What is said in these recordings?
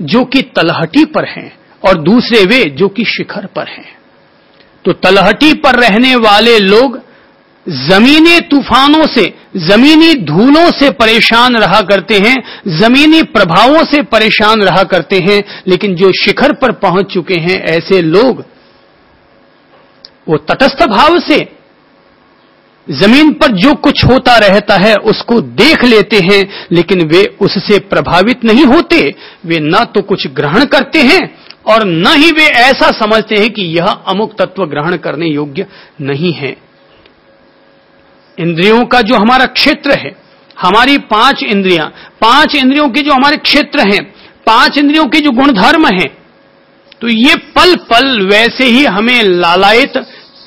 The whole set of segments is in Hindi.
जो कि तलहटी पर हैं और दूसरे वे जो कि शिखर पर हैं। तो तलहटी पर रहने वाले लोग जमीनी तूफानों से, जमीनी धूलों से परेशान रहा करते हैं, जमीनी प्रभावों से परेशान रहा करते हैं, लेकिन जो शिखर पर पहुंच चुके हैं ऐसे लोग वो तटस्थ भाव से जमीन पर जो कुछ होता रहता है उसको देख लेते हैं, लेकिन वे उससे प्रभावित नहीं होते। वे न तो कुछ ग्रहण करते हैं और न ही वे ऐसा समझते हैं कि यह अमुक तत्व ग्रहण करने योग्य नहीं है। इंद्रियों का जो हमारा क्षेत्र है, हमारी 5 इंद्रियां, 5 इंद्रियों के जो हमारे क्षेत्र हैं, 5 इंद्रियों के जो गुणधर्म हैं, तो ये पल पल वैसे ही हमें लालायित,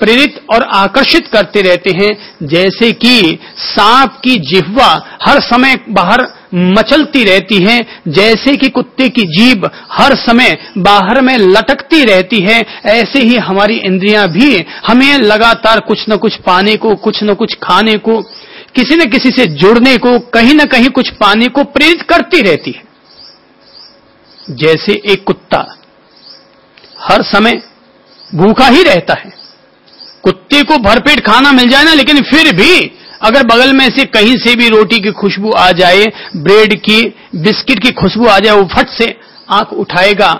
प्रेरित और आकर्षित करते रहते हैं, जैसे कि सांप की जिह्वा हर समय बाहर मचलती रहती है, जैसे कि कुत्ते की जीभ हर समय बाहर में लटकती रहती है, ऐसे ही हमारी इंद्रियां भी हमें लगातार कुछ न कुछ पाने को, कुछ न कुछ खाने को, किसी न किसी से जुड़ने को, कहीं न कहीं कुछ पाने को प्रेरित करती रहती है। जैसे एक कुत्ता हर समय भूखा ही रहता है, कुत्ते को भरपेट खाना मिल जाए ना, लेकिन फिर भी अगर बगल में से कहीं से भी रोटी की खुशबू आ जाए, ब्रेड की, बिस्किट की खुशबू आ जाए, वो फट से आंख उठाएगा,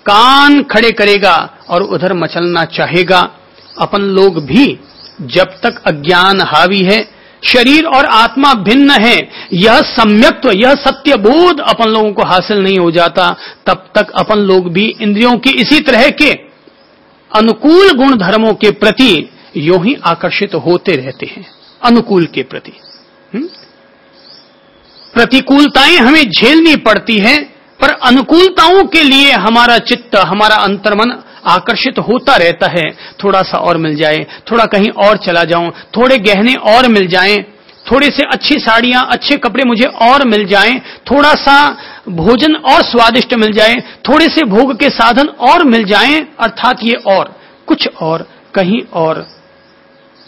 कान खड़े करेगा और उधर मचलना चाहेगा। अपन लोग भी जब तक अज्ञान हावी है, शरीर और आत्मा भिन्न है, यह सम्यक्त्व, यह सत्य बोध अपन लोगों को हासिल नहीं हो जाता, तब तक अपन लोग भी इंद्रियों की इसी तरह के अनुकूल गुण धर्मों के प्रति यूं ही आकर्षित होते रहते हैं। अनुकूल के प्रति प्रतिकूलताएं हमें झेलनी पड़ती हैं, पर अनुकूलताओं के लिए हमारा चित्त, हमारा अंतर्मन आकर्षित होता रहता है। थोड़ा सा और मिल जाए, थोड़ा कहीं और चला जाऊं, थोड़े गहने और मिल जाएं, थोड़े से अच्छी साड़ियां, अच्छे कपड़े मुझे और मिल जाएं, थोड़ा सा भोजन और स्वादिष्ट मिल जाए, थोड़े से भोग के साधन और मिल जाएं, अर्थात ये और कुछ और कहीं और,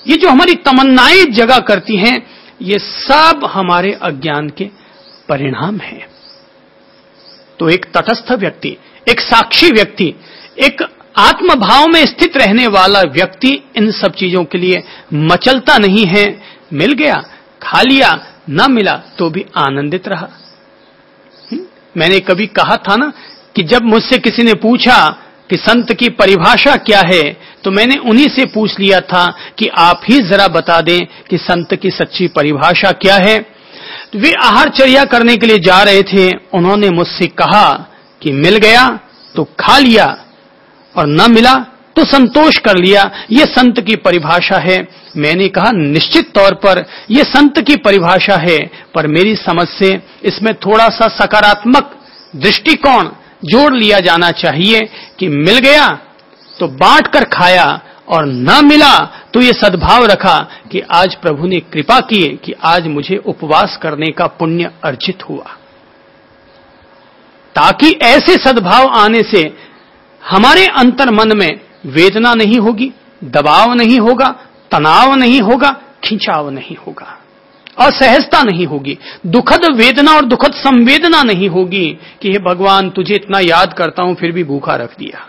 ये जो हमारी तमन्नाएं जगा करती हैं, ये सब हमारे अज्ञान के परिणाम हैं। तो एक तटस्थ व्यक्ति, एक साक्षी व्यक्ति, एक आत्मभाव में स्थित रहने वाला व्यक्ति इन सब चीजों के लिए मचलता नहीं है। मिल गया, खा लिया, न मिला तो भी आनंदित रहा। मैंने कभी कहा था ना कि जब मुझसे किसी ने पूछा कि संत की परिभाषा क्या है, तो मैंने उन्हीं से पूछ लिया था कि आप ही जरा बता दें कि संत की सच्ची परिभाषा क्या है। तो वे आहारचर्या करने के लिए जा रहे थे, उन्होंने मुझसे कहा कि मिल गया तो खा लिया और न मिला तो संतोष कर लिया, ये संत की परिभाषा है। मैंने कहा निश्चित तौर पर यह संत की परिभाषा है, पर मेरी समझ से इसमें थोड़ा सा सकारात्मक दृष्टिकोण जोड़ लिया जाना चाहिए कि मिल गया तो बांट कर खाया और न मिला तो ये सद्भाव रखा कि आज प्रभु ने कृपा की कि आज मुझे उपवास करने का पुण्य अर्जित हुआ, ताकि ऐसे सद्भाव आने से हमारे अंतर मन में वेदना नहीं होगी, दबाव नहीं होगा, तनाव नहीं होगा, खिंचाव नहीं होगा, असहजता नहीं होगी, दुखद वेदना और दुखद संवेदना नहीं होगी कि हे भगवान तुझे इतना याद करता हूं फिर भी भूखा रख दिया।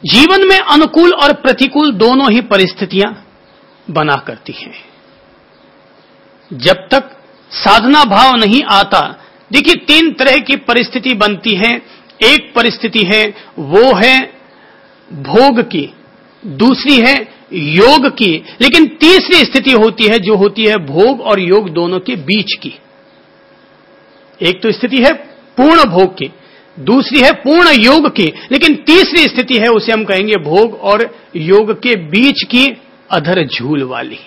जीवन में अनुकूल और प्रतिकूल दोनों ही परिस्थितियां बना करती हैं। जब तक साधना भाव नहीं आता, देखिए 3 तरह की परिस्थिति बनती है। एक परिस्थिति है वो है भोग की, दूसरी है योग की, लेकिन तीसरी स्थिति होती है जो होती है भोग और योग दोनों के बीच की। एक तो स्थिति है पूर्ण भोग की, दूसरी है पूर्ण योग की, लेकिन तीसरी स्थिति है उसे हम कहेंगे भोग और योग के बीच की अधर झूल वाली।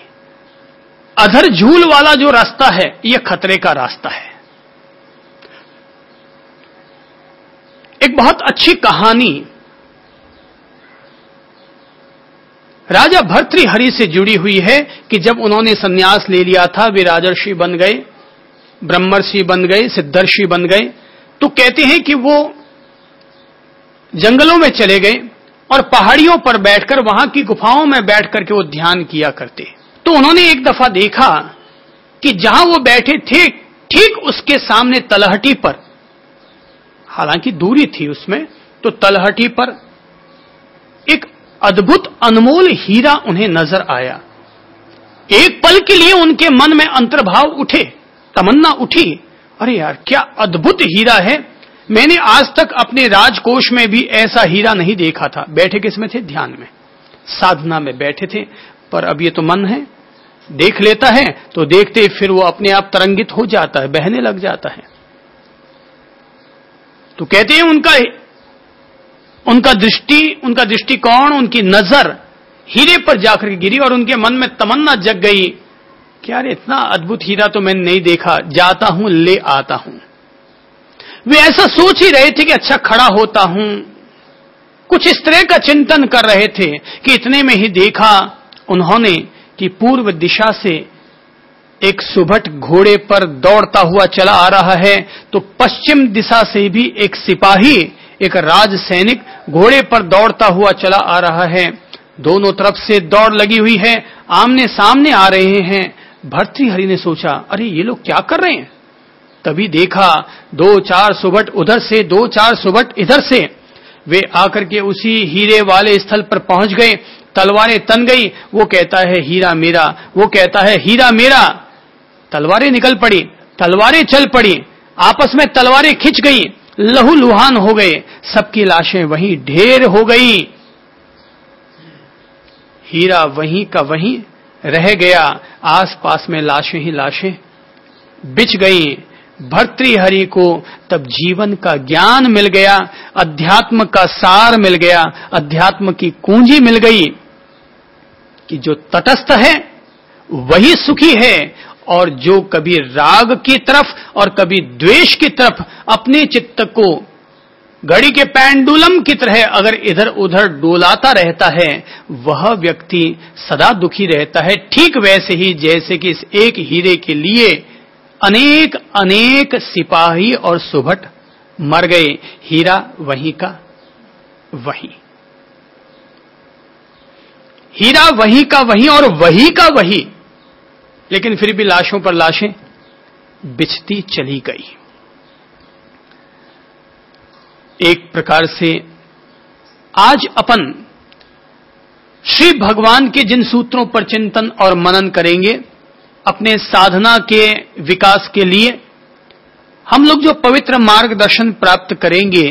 अधर झूल वाला जो रास्ता है यह खतरे का रास्ता है। एक बहुत अच्छी कहानी राजा भर्तृहरि से जुड़ी हुई है कि जब उन्होंने सन्यास ले लिया था, वे राजर्षि बन गए, ब्रह्मर्षि बन गए, सिद्धर्षि बन गए, तो कहते हैं कि वो जंगलों में चले गए और पहाड़ियों पर बैठकर, वहां की गुफाओं में बैठ करके वो ध्यान किया करते। तो उन्होंने एक दफा देखा कि जहां वो बैठे थे ठीक उसके सामने तलहटी पर, हालांकि दूरी थी उसमें, तो तलहटी पर एक अद्भुत अनमोल हीरा उन्हें नजर आया। एक पल के लिए उनके मन में अंतर्भाव उठे, तमन्ना उठी, अरे यार क्या अद्भुत हीरा है, मैंने आज तक अपने राजकोष में भी ऐसा हीरा नहीं देखा था। बैठे किसमें थे? ध्यान में, साधना में बैठे थे। पर अब ये तो मन है, देख लेता है तो देखते फिर वो अपने आप तरंगित हो जाता है, बहने लग जाता है। तो कहते हैं उनका दृष्टिकोण, उनकी नजर हीरे पर जाकर गिरी और उनके मन में तमन्ना जग गई कि यार इतना अद्भुत हीरा तो मैंने नहीं देखा, जाता हूं ले आता हूं। वे ऐसा सोच ही रहे थे कि अच्छा खड़ा होता हूं, कुछ इस तरह का चिंतन कर रहे थे कि इतने में ही देखा उन्होंने कि पूर्व दिशा से एक सुभट घोड़े पर दौड़ता हुआ चला आ रहा है, तो पश्चिम दिशा से भी एक सिपाही, एक राज सैनिक घोड़े पर दौड़ता हुआ चला आ रहा है। दोनों तरफ से दौड़ लगी हुई है, आमने सामने आ रहे हैं। भर्तृहरि ने सोचा, अरे ये लोग क्या कर रहे हैं? तभी देखा 2-4 सुभट उधर से, 2-4 सुभट इधर से। वे आकर के उसी हीरे वाले स्थल पर पहुंच गए, तलवारें तन गई। वो कहता है हीरा मेरा, वो कहता है हीरा मेरा। तलवारें निकल पड़ी, तलवारें चल पड़ी, आपस में तलवारें खिंच गई, लहूलुहान हो गए, सबकी लाशें वहीं ढेर हो गई। हीरा वहीं का वहीं रह गया, आसपास में लाशें ही लाशें बिछ गई। भर्तृहरि को तब जीवन का ज्ञान मिल गया, अध्यात्म का सार मिल गया, अध्यात्म की कुंजी मिल गई कि जो तटस्थ है वही सुखी है, और जो कभी राग की तरफ और कभी द्वेष की तरफ अपने चित्त को घड़ी के पेंडुलम की तरह अगर इधर उधर डोलाता रहता है, वह व्यक्ति सदा दुखी रहता है। ठीक वैसे ही जैसे कि इस एक हीरे के लिए अनेक अनेक सिपाही और सुभट मर गए, हीरा वहीं का वहीं, हीरा वहीं का वहीं और वहीं का वहीं, लेकिन फिर भी लाशों पर लाशें बिछती चली गई। एक प्रकार से आज अपन श्री भगवान के जिन सूत्रों पर चिंतन और मनन करेंगे, अपने साधना के विकास के लिए हम लोग जो पवित्र मार्गदर्शन प्राप्त करेंगे,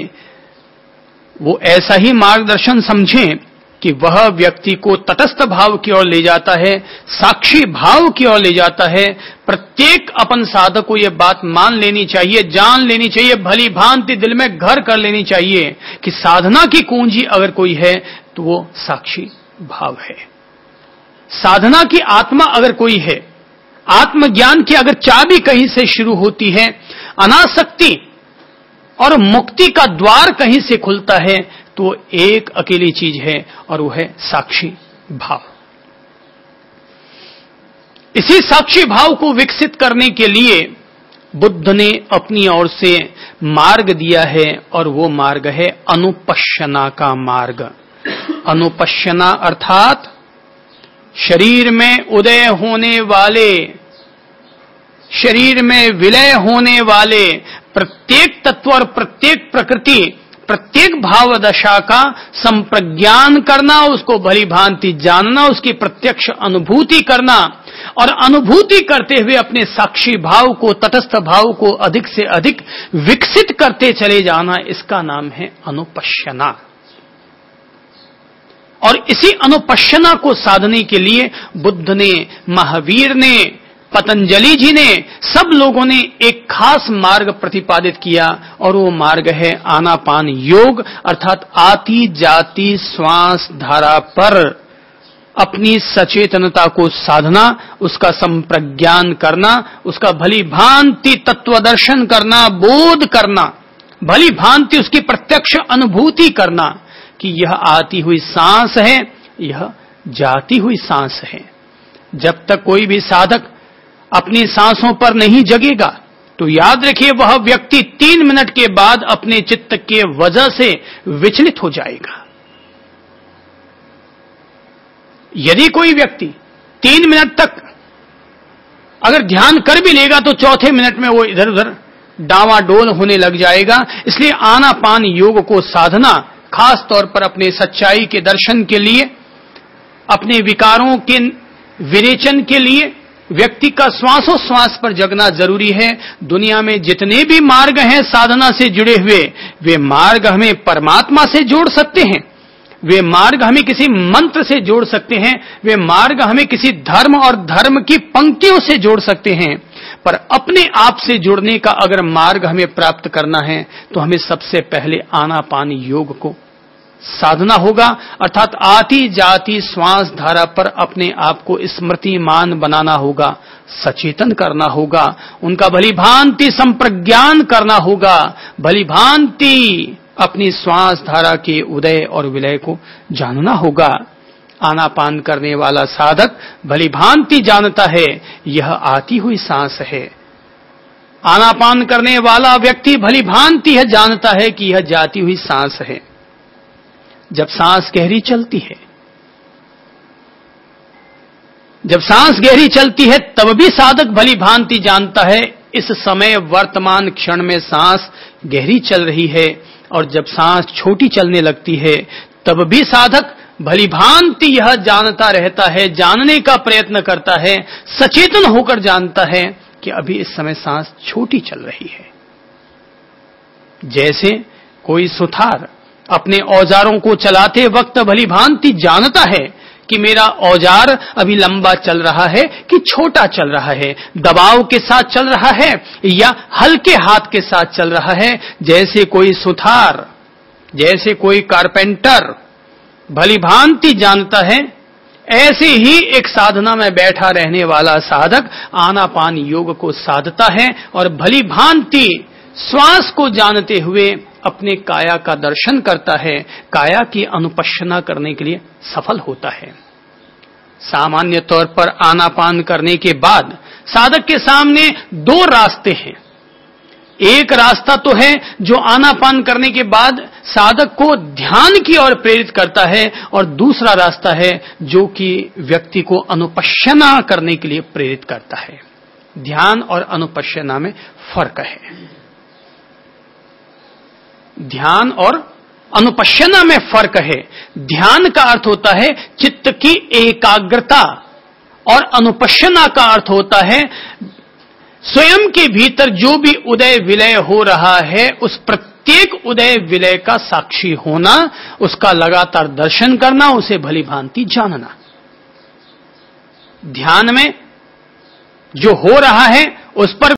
वो ऐसा ही मार्गदर्शन समझें कि वह व्यक्ति को तटस्थ भाव की ओर ले जाता है, साक्षी भाव की ओर ले जाता है। प्रत्येक अपन साधक को यह बात मान लेनी चाहिए, जान लेनी चाहिए, भली भांति दिल में घर कर लेनी चाहिए कि साधना की कुंजी अगर कोई है तो वो साक्षी भाव है। साधना की आत्मा अगर कोई है, आत्मज्ञान की अगर चाबी कहीं से शुरू होती है, अनासक्ति और मुक्ति का द्वार कहीं से खुलता है, तो एक अकेली चीज है और वो है साक्षी भाव। इसी साक्षी भाव को विकसित करने के लिए बुद्ध ने अपनी ओर से मार्ग दिया है, और वो मार्ग है अनुपश्यना का मार्ग। अनुपश्यना अर्थात शरीर में उदय होने वाले, शरीर में विलय होने वाले प्रत्येक तत्व और प्रत्येक प्रकृति, प्रत्येक भाव दशा का संप्रज्ञान करना, उसको भली भांति जानना, उसकी प्रत्यक्ष अनुभूति करना, और अनुभूति करते हुए अपने साक्षी भाव को, तटस्थ भाव को अधिक से अधिक विकसित करते चले जाना, इसका नाम है अनुपश्यना। और इसी अनुपश्यना को साधने के लिए बुद्ध ने, महावीर ने, पतंजलि जी ने, सब लोगों ने एक खास मार्ग प्रतिपादित किया, और वो मार्ग है आनापान योग, अर्थात आती जाती श्वास धारा पर अपनी सचेतनता को साधना, उसका संप्रज्ञान करना, उसका भली भांति तत्वदर्शन करना, बोध करना, भली भांति उसकी प्रत्यक्ष अनुभूति करना कि यह आती हुई सांस है, यह जाती हुई सांस है। जब तक कोई भी साधक अपनी सांसों पर नहीं जगेगा, तो याद रखिए वह व्यक्ति 3 मिनट के बाद अपने चित्त के वजह से विचलित हो जाएगा। यदि कोई व्यक्ति 3 मिनट तक अगर ध्यान कर भी लेगा तो चौथे मिनट में वो इधर उधर डावाडोल होने लग जाएगा। इसलिए आनापान योग को साधना खास तौर पर अपने सच्चाई के दर्शन के लिए, अपने विकारों के विरेचन के लिए व्यक्ति का श्वासोश्वास पर जगना जरूरी है। दुनिया में जितने भी मार्ग हैं साधना से जुड़े हुए, वे मार्ग हमें परमात्मा से जोड़ सकते हैं, वे मार्ग हमें किसी मंत्र से जोड़ सकते हैं, वे मार्ग हमें किसी धर्म और धर्म की पंक्तियों से जोड़ सकते हैं, पर अपने आप से जुड़ने का अगर मार्ग हमें प्राप्त करना है तो हमें सबसे पहले आनापान योग को साधना होगा। अर्थात आती जाती श्वास धारा पर अपने आप को स्मृतिमान बनाना होगा, सचेतन करना होगा, उनका भली भांति संप्रज्ञान करना होगा, भली भांति अपनी श्वास धारा के उदय और विलय को जानना होगा। आनापान करने वाला साधक भली भांति जानता है यह आती हुई सांस है। आनापान करने वाला व्यक्ति भली भांति यह जानता है कि यह जाती हुई सांस है। जब सांस गहरी चलती है, जब सांस गहरी चलती है तब भी साधक भली भांति जानता है इस समय वर्तमान क्षण में सांस गहरी चल रही है, और जब सांस छोटी चलने लगती है तब भी साधक भली भांति यह जानता रहता है, जानने का प्रयत्न करता है, सचेतन होकर जानता है कि अभी इस समय सांस छोटी चल रही है। जैसे कोई सुथार अपने औजारों को चलाते वक्त भली भांति जानता है कि मेरा औजार अभी लंबा चल रहा है कि छोटा चल रहा है, दबाव के साथ चल रहा है या हल्के हाथ के साथ चल रहा है। जैसे कोई सुथार, जैसे कोई कारपेंटर भली भांति जानता है, ऐसे ही एक साधना में बैठा रहने वाला साधक आनापान योग को साधता है और भली भांति श्वास को जानते हुए अपने काया का दर्शन करता है, काया की अनुपश्यना करने के लिए सफल होता है। सामान्य तौर पर आनापान करने के बाद साधक के सामने दो रास्ते हैं। एक रास्ता तो है जो आनापान करने के बाद साधक को ध्यान की ओर प्रेरित करता है, और दूसरा रास्ता है जो कि व्यक्ति को अनुपश्यना करने के लिए प्रेरित करता है। ध्यान और अनुपश्यना में फर्क है। ध्यान और अनुपश्यना में फर्क है। ध्यान का अर्थ होता है चित्त की एकाग्रता, और अनुपश्यना का अर्थ होता है स्वयं के भीतर जो भी उदय विलय हो रहा है उस प्रत्येक उदय विलय का साक्षी होना, उसका लगातार दर्शन करना, उसे भली भांति जानना। ध्यान में जो हो रहा है उस पर